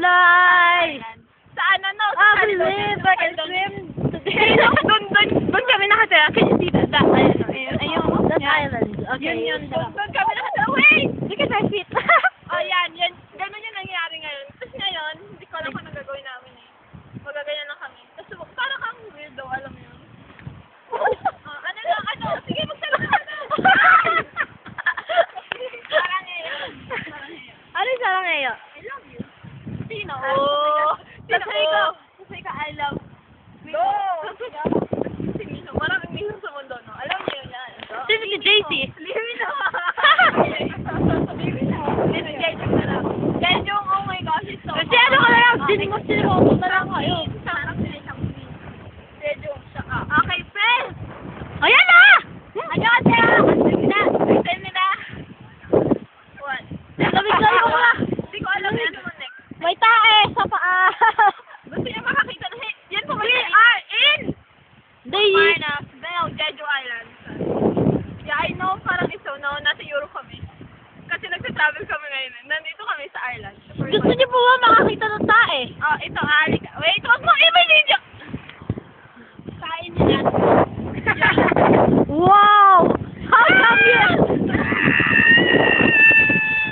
July! Sa ano, no? I believe I can swim today. Doon kami nakatira. Can you see that? Ayun. That island. Okay. Yun. Doon kami nakatira. Wait! Look at my feet. Oh, yan. Ganun yung nangyayari ngayon. Tapos ngayon, hindi ko alam kung anong gagawin namin eh. Magaganyan lang kami. Tapos parang kang weirdo, alam mo yun. Sige, magsalita ka na. Parang ngayon. Ano yung sarang ngayon? I love you. Sino? Kasi ka, I love. No! Si Miso. Maraming Miso sa mundo, no? Alam niyo yan. Si JC. Lirino! Jejong, oh my gosh, it's so Kasi ano ka na lang, sinimo na lang kayo. Jejong, siya ka. Okay, friends! Ayan na! Annyeonghaseyo! Nila. What? Lamig-lamig ko na. Hindi ko alam yan naman next. May tae sa paa. Gusto niya makakita na, hey, yan po, we are in! Day. Jeju Island. Yeah, I know, parang ito, no, nasa Europe kami. Kasi nagsa-travel kami ngayon. Nandito kami sa Ireland. Gusto niyo po ba makakita ng tae? Oh, ito, Alika. Wait, wag mo i-believe niyo! Kain niya. Wow! How come yan?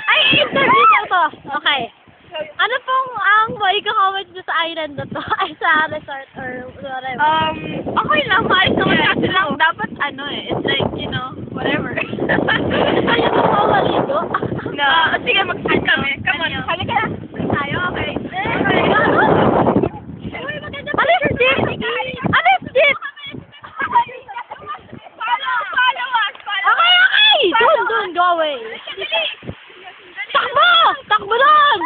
Ay, interview ko to. Okay. Ano pong ang may comment nyo sa island na to? Ay, sa resort or whatever? Okay lang, maayos naman kasi lang. Dapat it's like, whatever. Ayaw mo ba maligo? No. Sige, mag-start kami. Come on. Halika na. Tayo, okay. Ano yung jeep? Ano yung jeep? Follow us. Okay! Doon, go away. Takbo! Takbo doon!